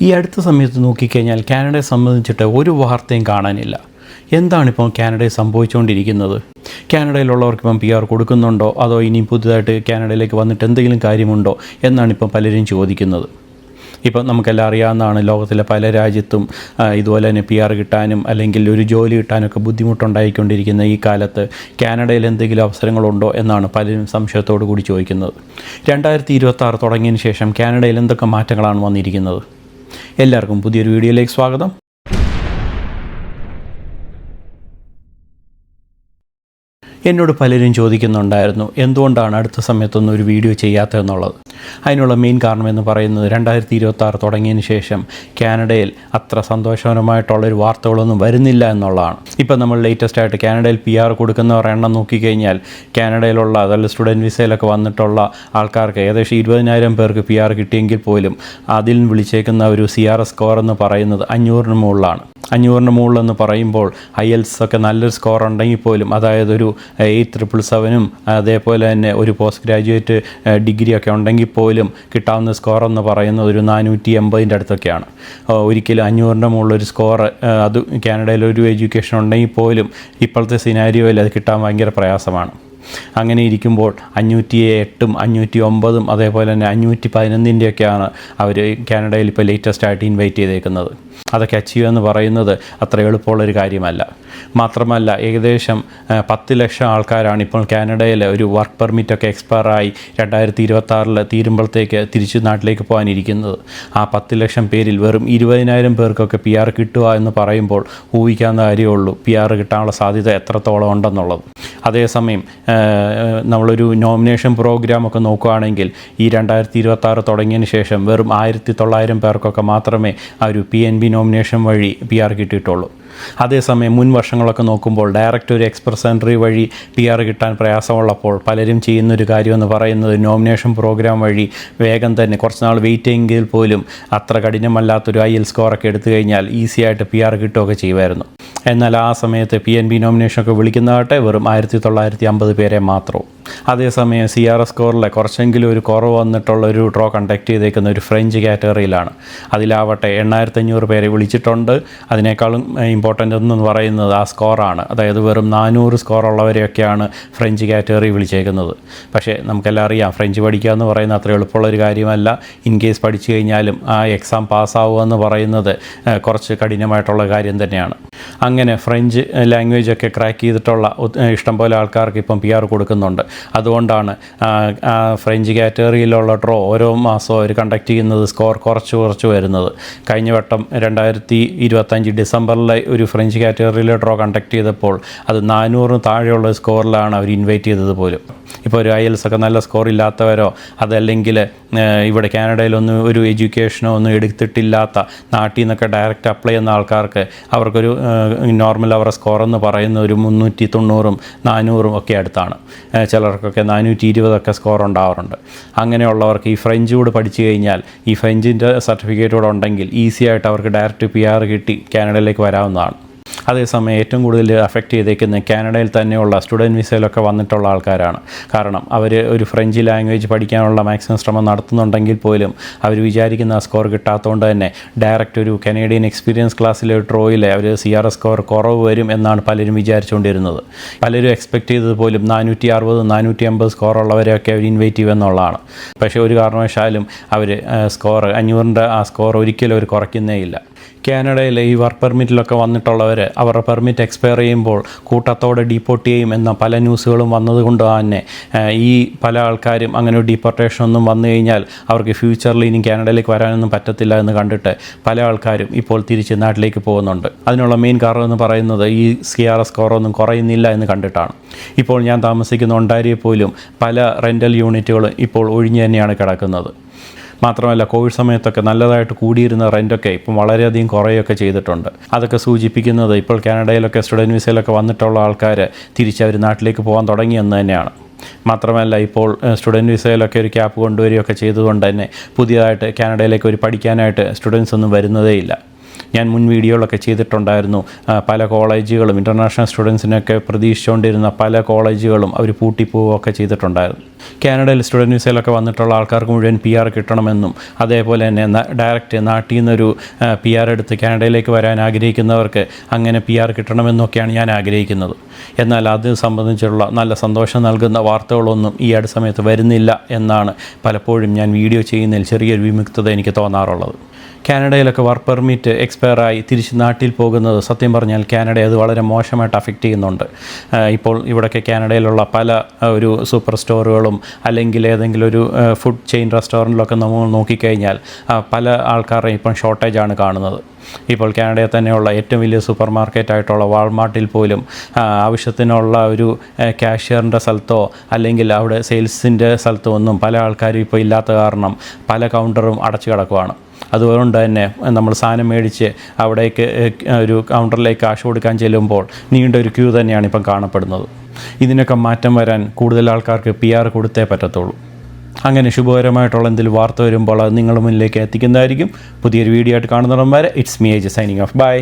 ഈ അടുത്ത സമയത്ത് നോക്കിക്കഴിഞ്ഞാൽ കാനഡയെ സംബന്ധിച്ചിട്ട് ഒരു വാർത്തയും കാണാനില്ല. എന്താണിപ്പോൾ കാനഡയിൽ സംഭവിച്ചുകൊണ്ടിരിക്കുന്നത്? കാനഡയിലുള്ളവർക്കിപ്പം PR കൊടുക്കുന്നുണ്ടോ, അതോ ഇനി പുതുതായിട്ട് കാനഡയിലേക്ക് വന്നിട്ട് എന്തെങ്കിലും കാര്യമുണ്ടോ എന്നാണിപ്പം പലരും ചോദിക്കുന്നത്. ഇപ്പം നമുക്കെല്ലാം അറിയാവുന്നതാണ്, ലോകത്തിലെ പല രാജ്യത്തും ഇതുപോലെ തന്നെ PR കിട്ടാനും അല്ലെങ്കിൽ ഒരു ജോലി കിട്ടാനൊക്കെ ബുദ്ധിമുട്ടുണ്ടായിക്കൊണ്ടിരിക്കുന്ന ഈ കാലത്ത് കാനഡയിൽ എന്തെങ്കിലും അവസരങ്ങളുണ്ടോ എന്നാണ് പലരും സംശയത്തോടു കൂടി ചോദിക്കുന്നത്. 2026 തുടങ്ങിയതിന് ശേഷം കാനഡയിൽ എന്തൊക്കെ മാറ്റങ്ങളാണ് വന്നിരിക്കുന്നത്? എല്ലാവർക്കും പുതിയൊരു വീഡിയോയിലേക്ക് സ്വാഗതം. എന്നോട് പലരും ചോദിക്കുന്നുണ്ടായിരുന്നു എന്തുകൊണ്ടാണ് അടുത്ത സമയത്തൊന്നും ഒരു വീഡിയോ ചെയ്യാത്തതെന്നുള്ളത്. അതിനുള്ള മെയിൻ കാരണമെന്ന് പറയുന്നത് 2026 തുടങ്ങിയതിന് ശേഷം കാനഡയിൽ അത്ര സന്തോഷകരമായിട്ടുള്ളൊരു വാർത്തകളൊന്നും വരുന്നില്ല എന്നുള്ളതാണ്. ഇപ്പം നമ്മൾ ലേറ്റസ്റ്റ് ആയിട്ട് കാനഡയിൽ PR കൊടുക്കുന്നവരുടെ എണ്ണം നോക്കിക്കഴിഞ്ഞാൽ കാനഡയിലുള്ള അതല്ല സ്റ്റുഡൻറ്റ് വിസയിലൊക്കെ വന്നിട്ടുള്ള ആൾക്കാർക്ക് ഏകദേശം 20,000 പേർക്ക് PR കിട്ടിയെങ്കിൽ പോലും അതിൽ വിളിച്ചേക്കുന്ന ഒരു CRS സ്കോർ എന്ന് പറയുന്നത് 500-ന് മുകളിലാണ്. 500-ന് മുകളിലെന്ന് പറയുമ്പോൾ IELTS ഒക്കെ നല്ലൊരു സ്കോർ ഉണ്ടെങ്കിൽ പോലും, അതായത് ഒരു 8,777-ഉം അതേപോലെ തന്നെ ഒരു പോസ്റ്റ് ഗ്രാജുവേറ്റ് ഡിഗ്രി ഒക്കെ ഉണ്ടെങ്കിൽ പോലും കിട്ടാവുന്ന സ്കോർ എന്ന് പറയുന്നത് ഒരു 480-ൻ്റെ അടുത്തൊക്കെയാണ്. ഒരിക്കലും 500-ൻ്റെ മുകളിലൊരു സ്കോർ അത് കാനഡയിൽ ഒരു എഡ്യൂക്കേഷൻ ഉണ്ടെങ്കിൽ പോലും ഇപ്പോഴത്തെ സിനാരിയോയിൽ അത് കിട്ടാൻ ഭയങ്കര പ്രയാസമാണ്. അങ്ങനെ ഇരിക്കുമ്പോൾ 508-ഉം 509-ഉം അതേപോലെ തന്നെ 511-ൻ്റെയൊക്കെയാണ് അവർ കാനഡയിൽ ഇപ്പോൾ ലേറ്റസ്റ്റ് ആയിട്ട് ഇൻവൈറ്റ് ചെയ്തേക്കുന്നത്. അതൊക്കെ അച്ചീവ് എന്ന് പറയുന്നത് അത്ര എളുപ്പമുള്ളൊരു കാര്യമല്ല. മാത്രമല്ല ഏകദേശം 10 ലക്ഷം ആൾക്കാരാണ് ഇപ്പോൾ കാനഡയിൽ ഒരു വർക്ക് പെർമിറ്റൊക്കെ എക്സ്പയറായി 2026 തീരുമ്പോഴത്തേക്ക് തിരിച്ച് നാട്ടിലേക്ക് പോകാനിരിക്കുന്നത്. ആ 10 ലക്ഷം പേരിൽ വെറും 20,000 പേർക്കൊക്കെ PR കിട്ടുക എന്ന് പറയുമ്പോൾ ഊഹിക്കാവുന്ന കാര്യമേ ഉള്ളൂ PR കിട്ടാനുള്ള സാധ്യത എത്രത്തോളം ഉണ്ടെന്നുള്ളത്. അതേസമയം നമ്മളൊരു നോമിനേഷൻ പ്രോഗ്രാമൊക്കെ നോക്കുകയാണെങ്കിൽ ഈ 2026 തുടങ്ങിയതിന് ശേഷം വെറും 1,900 പേർക്കൊക്കെ മാത്രമേ ആ ഒരു PNB നോമിനേഷൻ വഴി PR കിട്ടിയിട്ടുള്ളൂ. അതേസമയം മുൻ വർഷങ്ങളൊക്കെ നോക്കുമ്പോൾ ഡയറക്റ്റ് ഒരു എക്സ്പ്രസ് എൻട്രി വഴി PR കിട്ടാൻ പ്രയാസമുള്ളപ്പോൾ പലരും ചെയ്യുന്നൊരു കാര്യമെന്ന് പറയുന്നത് നോമിനേഷൻ പ്രോഗ്രാം വഴി വേഗം തന്നെ കുറച്ച് നാൾ വെയിറ്റ് ചെയ്യെങ്കിൽ പോലും അത്ര കഠിനമല്ലാത്തൊരു IELTS സ്കോറൊക്കെ എടുത്തു കഴിഞ്ഞാൽ ഈസി ആയിട്ട് PR കിട്ടുകയൊക്കെ ചെയ്യുമായിരുന്നു. എന്നാൽ ആ സമയത്ത് PNB നോമിനേഷനൊക്കെ വിളിക്കുന്നതാകട്ടെ വെറും 1,950 പേരെ മാത്രവും. അതേസമയം CRS സ്കോറിൽ കുറച്ചെങ്കിലും ഒരു കുറവ് വന്നിട്ടുള്ള ഒരു ഡ്രോ കണ്ടക്ട് ചെയ്തേക്കുന്ന ഒരു ഫ്രഞ്ച് കാറ്റഗറിയിലാണ്. അതിലാവട്ടെ 8,500 പേരെ വിളിച്ചിട്ടുണ്ട്. അതിനേക്കാളും ഇമ്പോർട്ടൻ്റ് എന്ന് പറയുന്നത് ആ സ്കോറാണ്. അതായത് വെറും 400 സ്കോറുള്ളവരെയൊക്കെയാണ് ഫ്രഞ്ച് കാറ്റഗറി വിളിച്ചേക്കുന്നത്. പക്ഷേ നമുക്കെല്ലാം അറിയാം, ഫ്രഞ്ച് പഠിക്കുക എന്ന് പറയുന്നത് അത്ര എളുപ്പമുള്ളൊരു കാര്യമല്ല. ഇൻ കേസ് പഠിച്ചു കഴിഞ്ഞാലും ആ എക്സാം പാസ്സാവുക എന്ന് പറയുന്നത് കുറച്ച് കഠിനമായിട്ടുള്ള കാര്യം തന്നെയാണ്. അങ്ങനെ ഫ്രഞ്ച് ലാംഗ്വേജൊക്കെ ക്രാക്ക് ചെയ്തിട്ടുള്ള ഇഷ്ടംപോലെ ആൾക്കാർക്ക് ഇപ്പം PR കൊടുക്കുന്നുണ്ട്. അതുകൊണ്ടാണ് ഫ്രഞ്ച് കാറ്റഗറിയിലുള്ള ഡ്രോ ഓരോ മാസവും അവർ കണ്ടക്ട് ചെയ്യുന്നത് സ്കോർ കുറച്ച് വരുന്നത്. കഴിഞ്ഞ വട്ടം 2025 ഡിസംബറിലെ ഒരു ഫ്രഞ്ച് കാറ്റഗറിയിലെ ഡ്രോ കണ്ടക്ട് ചെയ്തപ്പോൾ അത് 400 താഴെയുള്ള സ്കോറിലാണ് അവർ ഇൻവൈറ്റ് ചെയ്തത് പോലും. ഇപ്പോൾ ഒരു IELTS ഒക്കെ നല്ല സ്കോർ ഇല്ലാത്തവരോ അതല്ലെങ്കിൽ ഇവിടെ കാനഡയിലൊന്നും ഒരു എഡ്യൂക്കേഷനോ ഒന്നും എടുത്തിട്ടില്ലാത്ത നാട്ടിൽ നിന്നൊക്കെ ഡയറക്റ്റ് അപ്ലൈ ചെയ്യുന്ന ആൾക്കാർക്ക് അവർക്കൊരു നോർമൽ അവരുടെ സ്കോർ എന്ന് പറയുന്ന ഒരു 390-ഉം 400-ഉം ഒക്കെ അടുത്താണ്. ചിലർക്കൊക്കെ 420 സ്കോർ ഉണ്ടാവാറുണ്ട്. അങ്ങനെയുള്ളവർക്ക് ഈ ഫ്രഞ്ച് കൂടെ പഠിച്ചു കഴിഞ്ഞാൽ, ഈ ഫ്രഞ്ചിൻ്റെ സർട്ടിഫിക്കറ്റ് കൂടെ ഉണ്ടെങ്കിൽ ഈസി ആയിട്ട് അവർക്ക് ഡയറക്റ്റ് PR കിട്ടി കാനഡയിലേക്ക് വരാവുന്നതാണ്. അതേസമയം ഏറ്റവും കൂടുതൽ അഫക്റ്റ് ചെയ്തേക്കുന്നത് കാനഡയിൽ തന്നെയുള്ള സ്റ്റുഡൻറ്റ് വിസയിലൊക്കെ വന്നിട്ടുള്ള ആൾക്കാരാണ്. കാരണം അവർ ഒരു ഫ്രഞ്ച് ലാംഗ്വേജ് പഠിക്കാനുള്ള മാക്സിമം ശ്രമം നടത്തുന്നുണ്ടെങ്കിൽ പോലും അവർ വിചാരിക്കുന്ന സ്കോർ കിട്ടാത്തതുകൊണ്ട് തന്നെ ഡയറക്റ്റ് ഒരു കനേഡിയൻ എക്സ്പീരിയൻസ് ക്ലാസ്സിലെ ഡ്രോയിൽ അവർ CRS സ്കോർ കുറവ് വരും എന്നാണ് പലരും വിചാരിച്ചുകൊണ്ടിരുന്നത്. പലരും എക്സ്പെക്റ്റ് ചെയ്തത് പോലും 460-450 സ്കോറുള്ളവരെയൊക്കെ അവർ ഇൻവൈറ്റ് ചെയ്യുമെന്നുള്ളതാണ്. പക്ഷേ ഒരു കാരണവശാലും അവർ സ്കോർ 500-ൻ്റെ ആ സ്കോർ ഒരിക്കലും അവർ കുറയ്ക്കുന്നേ ഇല്ല. കാനഡയിൽ ഈ വർക്ക് പെർമിറ്റിലൊക്കെ വന്നിട്ടുള്ളവർ അവരുടെ പെർമിറ്റ് എക്സ്പയർ ചെയ്യുമ്പോൾ കൂട്ടത്തോടെ ഡീപ്പോർട്ട് ചെയ്യും എന്ന പല ന്യൂസുകളും വന്നതുകൊണ്ട് തന്നെ ഈ പല ആൾക്കാരും അങ്ങനെ ഒരു ഡീപ്പോർട്ടേഷൻ ഒന്നും വന്നു കഴിഞ്ഞാൽ അവർക്ക് ഫ്യൂച്ചറിൽ ഇനി കാനഡയിലേക്ക് വരാനൊന്നും പറ്റത്തില്ല എന്ന് കണ്ടിട്ട് പല ആൾക്കാരും ഇപ്പോൾ തിരിച്ച് നാട്ടിലേക്ക് പോകുന്നുണ്ട്. അതിനുള്ള മെയിൻ കാരണം എന്ന് പറയുന്നത് ഈ CRS സ്കോറൊന്നും കുറയുന്നില്ല എന്ന് കണ്ടിട്ടാണ്. ഇപ്പോൾ ഞാൻ താമസിക്കുന്ന ഒണ്ടാരിയോ പോലും പല റെൻ്റൽ യൂണിറ്റുകളും ഇപ്പോൾ ഒഴിഞ്ഞു തന്നെയാണ് കിടക്കുന്നത്. മാത്രമല്ല കോവിഡ് സമയത്തൊക്കെ നല്ലതായിട്ട് കൂടിയിരുന്ന റെൻ്റൊക്കെ ഇപ്പം വളരെയധികം കുറയുകയൊക്കെ ചെയ്തിട്ടുണ്ട്. അതൊക്കെ സൂചിപ്പിക്കുന്നത് ഇപ്പോൾ കാനഡയിലൊക്കെ സ്റ്റുഡൻറ്റ് വിസയിലൊക്കെ വന്നിട്ടുള്ള ആൾക്കാർ തിരിച്ചവർ നാട്ടിലേക്ക് പോകാൻ തുടങ്ങിയെന്ന് തന്നെയാണ്. മാത്രമല്ല ഇപ്പോൾ സ്റ്റുഡൻറ്റ് വിസയിലൊക്കെ ഒരു ക്യാപ്പ് കൊണ്ടുവരികയൊക്കെ ചെയ്തുകൊണ്ട് തന്നെ പുതിയതായിട്ട് കാനഡയിലേക്ക് ഒരു പഠിക്കാനായിട്ട് സ്റ്റുഡൻസ് ഒന്നും വരുന്നതേ ഇല്ല. ഞാൻ മുൻ വീഡിയോകളൊക്കെ ചെയ്തിട്ടുണ്ടായിരുന്നു. പല കോളേജുകളും ഇൻ്റർനാഷണൽ സ്റ്റുഡൻസിനൊക്കെ പ്രതീക്ഷിച്ചുകൊണ്ടിരുന്ന പല കോളേജുകളും അവർ പൂട്ടിപ്പോവുകയൊക്കെ ചെയ്തിട്ടുണ്ടായിരുന്നു. കാനഡയിൽ സ്റ്റുഡൻറ്റ് വിസയിലൊക്കെ വന്നിട്ടുള്ള ആൾക്കാർക്ക് മുഴുവൻ PR കിട്ടണമെന്നും അതേപോലെ തന്നെ ഡയറക്റ്റ് നാട്ടിൽ നിന്നൊരു PR എടുത്ത് കാനഡയിലേക്ക് വരാൻ ആഗ്രഹിക്കുന്നവർക്ക് അങ്ങനെ PR കിട്ടണമെന്നൊക്കെയാണ് ഞാൻ ആഗ്രഹിക്കുന്നത്. എന്നാൽ അത് സംബന്ധിച്ചുള്ള നല്ല സന്തോഷം നൽകുന്ന വാർത്തകളൊന്നും ഈ അടുത്ത സമയത്ത് വരുന്നില്ല എന്നാണ് പലപ്പോഴും ഞാൻ വീഡിയോ ചെയ്യുന്നതിൽ ചെറിയൊരു വിമുക്തത എനിക്ക് തോന്നാറുള്ളത്. കാനഡയിലൊക്കെ വർക്ക് പെർമിറ്റ് എക്സ്പയറായി തിരിച്ച് നാട്ടിൽ പോകുന്നത് സത്യം പറഞ്ഞാൽ കാനഡയെ അത് വളരെ മോശമായിട്ട് അഫക്റ്റ് ചെയ്യുന്നുണ്ട്. ഇപ്പോൾ ഇവിടെയൊക്കെ കാനഡയിലുള്ള പല ഒരു സൂപ്പർ സ്റ്റോറുകളും അല്ലെങ്കിൽ ഏതെങ്കിലും ഒരു ഫുഡ് ചെയിൻ റെസ്റ്റോറൻറ്റിലൊക്കെ നമ്മൾ നോക്കിക്കഴിഞ്ഞാൽ പല ആൾക്കാരുടെയും ഇപ്പം ഷോർട്ടേജാണ് കാണുന്നത്. ഇപ്പോൾ കാനഡയിൽ തന്നെയുള്ള ഏറ്റവും വലിയ സൂപ്പർ മാർക്കറ്റായിട്ടുള്ള വാൾമാർട്ടിൽ പോലും ആവശ്യത്തിനുള്ള ഒരു കാഷ്യറിൻ്റെ സ്ഥലത്തോ അല്ലെങ്കിൽ അവിടെ സെയിൽസിൻ്റെ സ്ഥലത്തോ ഒന്നും പല ആൾക്കാരും ഇപ്പോൾ ഇല്ലാത്ത കാരണം പല കൗണ്ടറും അടച്ചു കിടക്കുവാണ്. അതുകൊണ്ട് തന്നെ നമ്മൾ സാധനം മേടിച്ച് അവിടേക്ക് ഒരു കൗണ്ടറിലേക്ക് കാശ് കൊടുക്കാൻ ചെല്ലുമ്പോൾ നീണ്ടൊരു ക്യൂ തന്നെയാണ് ഇപ്പം കാണപ്പെടുന്നത്. ഇതിനൊക്കെ മാറ്റം വരാൻ കൂടുതൽ ആൾക്കാർക്ക് PR കൊടുത്തേ പറ്റത്തുള്ളൂ. അങ്ങനെ ശുഭകരമായിട്ടുള്ള എന്തെങ്കിലും വാർത്ത വരുമ്പോൾ അത് നിങ്ങളുടെ മുന്നിലേക്ക് എത്തിക്കുന്നതായിരിക്കും. പുതിയൊരു വീഡിയോ ആയിട്ട് കാണുന്നവരെ it's me AJ signing off. By.